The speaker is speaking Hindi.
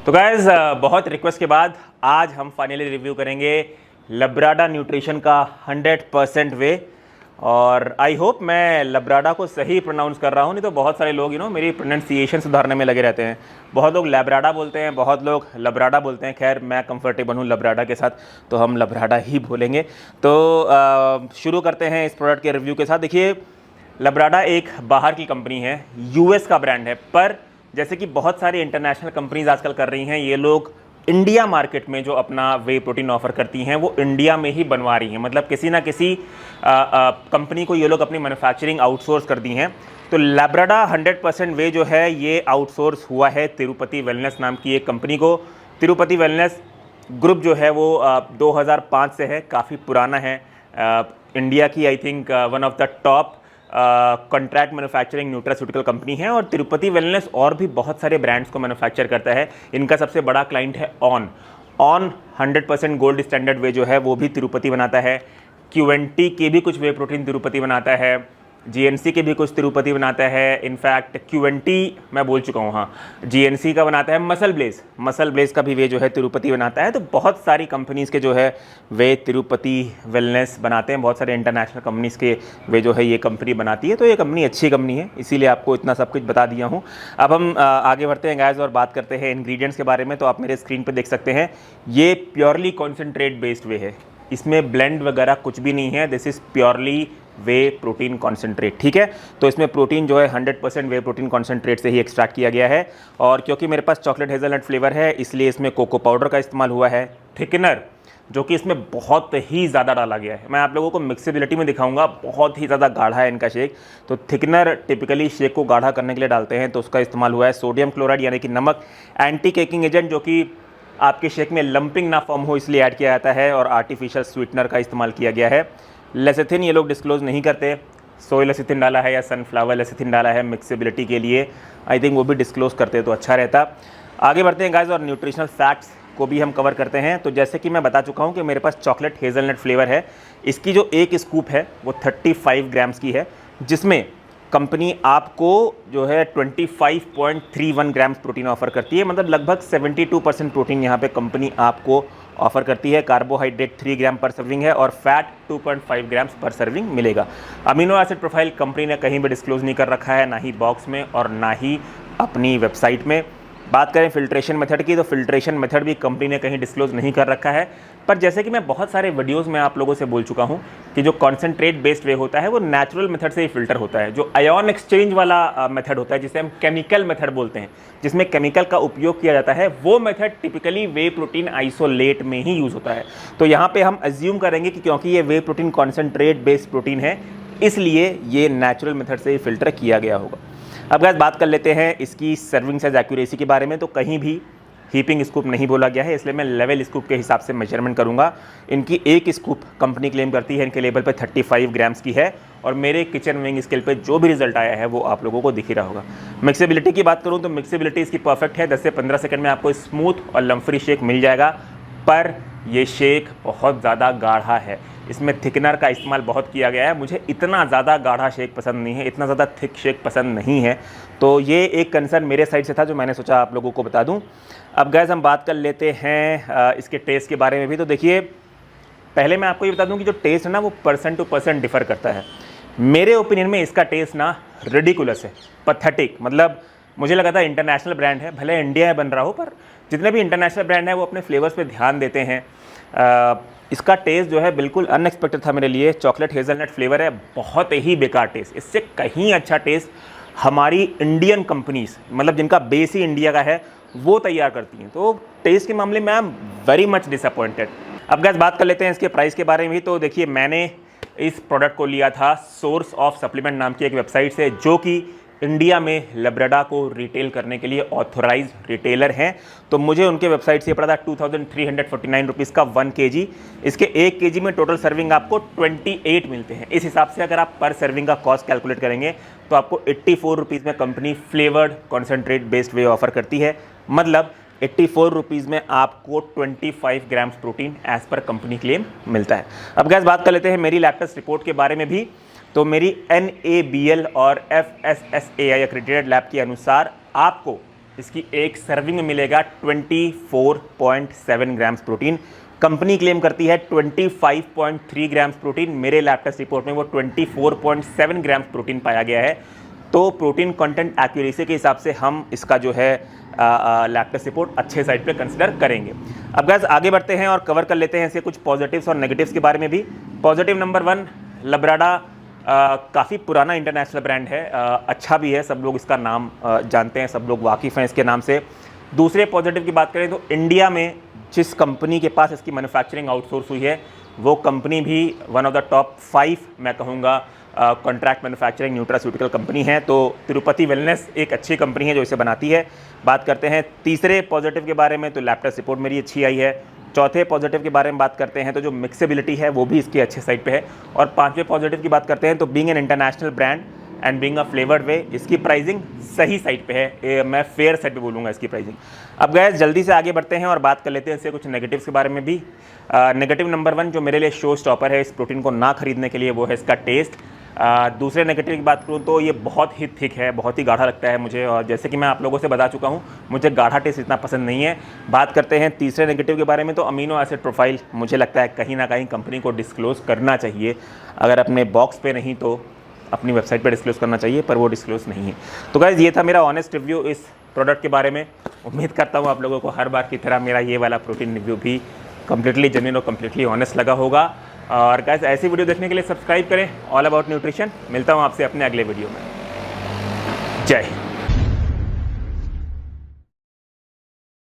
तो गाइज बहुत रिक्वेस्ट के बाद आज हम फाइनली रिव्यू करेंगे लब्राडा न्यूट्रिशन का 100% वे। और आई होप मैं लब्राडा को सही प्रोनाउंस कर रहा हूँ, नहीं तो बहुत सारे लोग मेरी प्रोनाउंसिएशन सुधारने में लगे रहते हैं। बहुत लोग लब्राडा बोलते हैं, बहुत लोग लब्राडा बोलते हैं। खैर मैं कंफर्टेबल हूँ लब्राडा के साथ, तो हम लब्राडा ही बोलेंगे। तो शुरू करते हैं इस प्रोडक्ट के रिव्यू के साथ। देखिए, लब्राडा एक बाहर की कंपनी है, यूएस का ब्रांड है, पर जैसे कि बहुत सारी इंटरनेशनल कंपनीज आजकल कर रही हैं, ये लोग इंडिया मार्केट में जो अपना वे प्रोटीन ऑफर करती हैं वो इंडिया में ही बनवा रही हैं। मतलब किसी ना किसी कंपनी को ये लोग अपनी मैन्युफैक्चरिंग आउटसोर्स कर दी हैं। तो लब्राडा 100% वे जो है ये आउटसोर्स हुआ है तिरुपति वेलनेस नाम की एक कंपनी को। तिरुपति वेलनेस ग्रुप जो है वो 2005 से है, काफ़ी पुराना है। इंडिया की I think one of the top contract manufacturing nutraceutical company है। और तिरुपति वेलनेस और भी बहुत सारे ब्रांड्स को मैन्युफैक्चर करता है। इनका सबसे बड़ा क्लाइंट है ऑन 100% गोल्ड स्टैंडर्ड वे जो है वो भी तिरुपति बनाता है। क्यूएनटी के भी कुछ वे प्रोटीन तिरुपति बनाता है, जीएनसी के भी कुछ तिरुपति बनाता है। इनफैक्ट क्यूएनटी मैं बोल चुका हूँ, हाँ, जीएनसी का बनाता है। मसल ब्लेज का भी वे जो है तिरुपति बनाता है। तो बहुत सारी कंपनीज़ के जो है वे तिरुपति वेलनेस बनाते हैं। बहुत सारे इंटरनेशनल कंपनीज़ के वे जो है ये कंपनी बनाती है। तो ये कंपनी अच्छी कंपनी है, इसीलिए आपको इतना सब कुछ बता दिया हूँ। अब हम आगे बढ़ते हैं गाइस और बात करते हैं इंग्रेडिएंट्स के बारे में। तो आप मेरे स्क्रीन पर देख सकते हैं, ये प्योरली कॉन्सेंट्रेट बेस्ड वे है, इसमें ब्लेंड वगैरह कुछ भी नहीं है। This is purely way protein concentrate, ठीक है। तो इसमें प्रोटीन जो है 100% वे प्रोटीन कॉन्सेंट्रेट से ही एक्सट्रैक्ट किया गया है। और क्योंकि मेरे पास चॉकलेट हेज़लनट फ्लेवर है, इसलिए इसमें कोको पाउडर का इस्तेमाल हुआ है। थिकनर जो कि इसमें बहुत ही ज़्यादा डाला गया है, मैं आप लोगों को मिक्सेबिलिटी में दिखाऊंगा, बहुत ही ज़्यादा गाढ़ा है इनका शेक। तो थिकनर टिपिकली शेक को गाढ़ा करने के लिए डालते हैं, तो उसका इस्तेमाल हुआ है। सोडियम क्लोराइड यानी कि नमक, एंटी केकिंग एजेंट जो कि आपके शेक में लंपिंग ना फॉर्म हो इसलिए ऐड किया जाता है, और आर्टिफिशियल स्वीटनर का इस्तेमाल किया गया है। लेसिथिन ये लोग डिस्क्लोज नहीं करते, सोय लेसिथिन डाला है या सनफ्लावर लेसिथिन डाला है मिक्सेबिलिटी के लिए, आई थिंक वो भी डिस्क्लोज करते तो अच्छा रहता। आगे बढ़ते हैं गाइस और न्यूट्रिशनल फैक्ट्स को भी हम कवर करते हैं। तो जैसे कि मैं बता चुका हूँ कि मेरे पास चॉकलेट हेज़लनट फ्लेवर है। इसकी जो एक स्कूप है वो 35 ग्राम्स की है, जिसमें कंपनी आपको जो है 25.31 ग्राम्स प्रोटीन ऑफर करती है। मतलब लगभग 72% प्रोटीन यहाँ पे कंपनी आपको ऑफर करती है। कार्बोहाइड्रेट 3 ग्राम पर सर्विंग है और फैट 2.5 ग्राम्स पर सर्विंग मिलेगा। अमीनो एसिड प्रोफाइल कंपनी ने कहीं भी डिस्क्लोज नहीं कर रखा है, ना ही बॉक्स में और ना ही अपनी वेबसाइट में। बात करें फिल्ट्रेशन मेथड की, तो फिल्ट्रेशन मेथड भी कंपनी ने कहीं डिस्क्लोज नहीं कर रखा है। पर जैसे कि मैं बहुत सारे वीडियोस में आप लोगों से बोल चुका हूं कि जो कॉन्सेंट्रेट बेस्ड वे होता है वो नेचुरल मेथड से ही फिल्टर होता है। जो आयन एक्सचेंज वाला मेथड होता है, जिसे हम केमिकल मेथड बोलते हैं, जिसमें केमिकल का उपयोग किया जाता है, वो मेथड टिपिकली वे प्रोटीन आइसोलेट में ही यूज़ होता है। तो यहाँ पर हम अज्यूम करेंगे कि क्योंकि ये वे प्रोटीन कॉन्सेंट्रेट बेस्ड प्रोटीन है, इसलिए ये नेचुरल मेथड से ही फिल्टर किया गया होगा। अब गाइस बात कर लेते हैं इसकी सर्विंग साइज एक्यूरेसी के बारे में। तो कहीं भी हीपिंग स्कूप नहीं बोला गया है, इसलिए मैं लेवल स्कूप के हिसाब से मेजरमेंट करूंगा। इनकी एक स्कूप कंपनी क्लेम करती है इनके लेबल पे 35 ग्राम्स की है, और मेरे किचन विंग स्केल पे जो भी रिजल्ट आया है वो आप लोगों को दिख ही रहा होगा। मिक्सेबिलिटी की बात करूं तो मिक्सेबिलिटी इसकी परफेक्ट है, 10 से 15 सेकंड में आपको स्मूथ और लम्फ्री शेक मिल जाएगा। पर ये शेक बहुत ज़्यादा गाढ़ा है, इसमें थिकनर का इस्तेमाल बहुत किया गया है। मुझे इतना ज़्यादा गाढ़ा शेक पसंद नहीं है, इतना ज़्यादा थिक शेक पसंद नहीं है। तो ये एक कंसर्न मेरे साइड से था जो मैंने सोचा आप लोगों को बता दूं। अब गाइस हम बात कर लेते हैं इसके टेस्ट के बारे में भी। तो देखिए, पहले मैं आपको ये बता दूं कि जो टेस्ट है ना वो पर्सन टू पर्सन डिफ़र करता है। मेरे ओपिनियन में इसका टेस्ट ना रेडिकुलस है, पैथेटिक। मतलब मुझे लगा था इंटरनेशनल ब्रांड है, भले इंडिया में बन रहा हो, पर जितने भी इंटरनेशनल ब्रांड है वो अपने फ्लेवर्स पे ध्यान देते हैं। इसका टेस्ट जो है बिल्कुल अनएक्सपेक्टेड था मेरे लिए। चॉकलेट हेज़लनट फ्लेवर है, बहुत ही बेकार टेस्ट। इससे कहीं अच्छा टेस्ट हमारी इंडियन कंपनीज, मतलब जिनका बेस ही इंडिया का है, वो तैयार करती हैं। तो टेस्ट के मामले में I am very much disappointed. अब गाइस बात कर लेते हैं इसके प्राइस के बारे में भी। तो देखिए, मैंने इस प्रोडक्ट को लिया था सोर्स ऑफ सप्लीमेंट नाम की एक वेबसाइट से, जो कि इंडिया में लब्राडा को रिटेल करने के लिए ऑथोराइज रिटेलर हैं। तो मुझे उनके वेबसाइट से पड़ा था 2349 रुपीज़ का 1 kg। इसके 1 kg में टोटल सर्विंग आपको 28 मिलते हैं। इस हिसाब से अगर आप पर सर्विंग का कॉस्ट कैलकुलेट करेंगे तो आपको 84 रुपीज़ में company flavoured concentrate based whey offer करती है। मतलब 84 रुपीज़ में आपको 25 grams protein as per company claim मिलता है। अब गाइस बात कर लेते हैं मेरी लैब टेस्ट रिपोर्ट के बारे में भी। तो मेरी NABL और FSSAI एक्रेडिटेड लैब के अनुसार आपको इसकी एक सर्विंग में मिलेगा 24.7 ग्राम्स प्रोटीन। कंपनी क्लेम करती है 25.3 ग्राम्स प्रोटीन, मेरे लैब टेस्ट रिपोर्ट में वो 24.7 ग्राम्स प्रोटीन पाया गया है। तो प्रोटीन कंटेंट एक्यूरेसी के हिसाब से हम इसका जो है लैब टेस्ट रिपोर्ट अच्छे साइड पे कंसिडर करेंगे। अब गाइस आगे बढ़ते हैं और कवर कर लेते हैं इसके कुछ पॉजिटिव्स और नेगेटिव्स के बारे में भी। पॉजिटिव नंबर 1, लब्राडा काफ़ी पुराना इंटरनेशनल ब्रांड है, अच्छा भी है, सब लोग इसका नाम जानते हैं, सब लोग वाकिफ़ हैं इसके नाम से। दूसरे पॉजिटिव की बात करें तो इंडिया में जिस कंपनी के पास इसकी मैन्युफैक्चरिंग आउटसोर्स हुई है वो कंपनी भी वन ऑफ द टॉप 5 मैं कहूँगा कॉन्ट्रैक्ट मैन्युफैक्चरिंग न्यूट्रास्यूटिकल कंपनी है। तो तिरुपति वेलनेस एक अच्छी कंपनी है जो इसे बनाती है। बात करते हैं तीसरे पॉजिटिव के बारे में, तो लैब टेस्ट रिपोर्ट मेरी अच्छी आई है। चौथे पॉजिटिव के बारे में बात करते हैं तो जो मिक्सेबिलिटी है वो भी इसकी अच्छे साइड पे है। और पांचवें पॉजिटिव की बात करते हैं तो being an international brand and being a flavoured way, इसकी प्राइसिंग सही साइड पे है, मैं फेयर साइड पे बोलूँगा इसकी प्राइसिंग। अब गैस जल्दी से आगे बढ़ते हैं और बात कर लेते हैं इससे कुछ नेगेटिव्स के बारे में भी। नेगेटिव नंबर 1 जो मेरे लिए शो स्टॉपर है इस प्रोटीन को ना खरीदने के लिए वो है इसका टेस्ट। दूसरे नेगेटिव की बात करूँ तो ये बहुत ही थिक है, बहुत ही गाढ़ा लगता है मुझे, और जैसे कि मैं आप लोगों से बता चुका हूँ मुझे गाढ़ा टेस्ट इतना पसंद नहीं है। बात करते हैं तीसरे नेगेटिव के बारे में, तो अमीनो एसिड प्रोफाइल मुझे लगता है कहीं ना कहीं कंपनी को डिस्क्लोज़ करना चाहिए, अगर अपने बॉक्स पे नहीं तो अपनी वेबसाइट पे डिस्क्लोज़ करना चाहिए, पर वो डिस्क्लोज़ नहीं है। तो गाइज़ ये था मेरा ऑनेस्ट रिव्यू इस प्रोडक्ट के बारे में। उम्मीद करता हूँ आप लोगों को हर बार की तरह मेरा ये वाला प्रोटीन रिव्यू भी कम्प्लीटली जेन्युइन और कम्प्लीटली ऑनेस्ट लगा होगा। और गाइस ऐसी वीडियो देखने के लिए सब्सक्राइब करें ऑल अबाउट न्यूट्रिशन। मिलता हूँ आपसे अपने अगले वीडियो में। जय हिंद।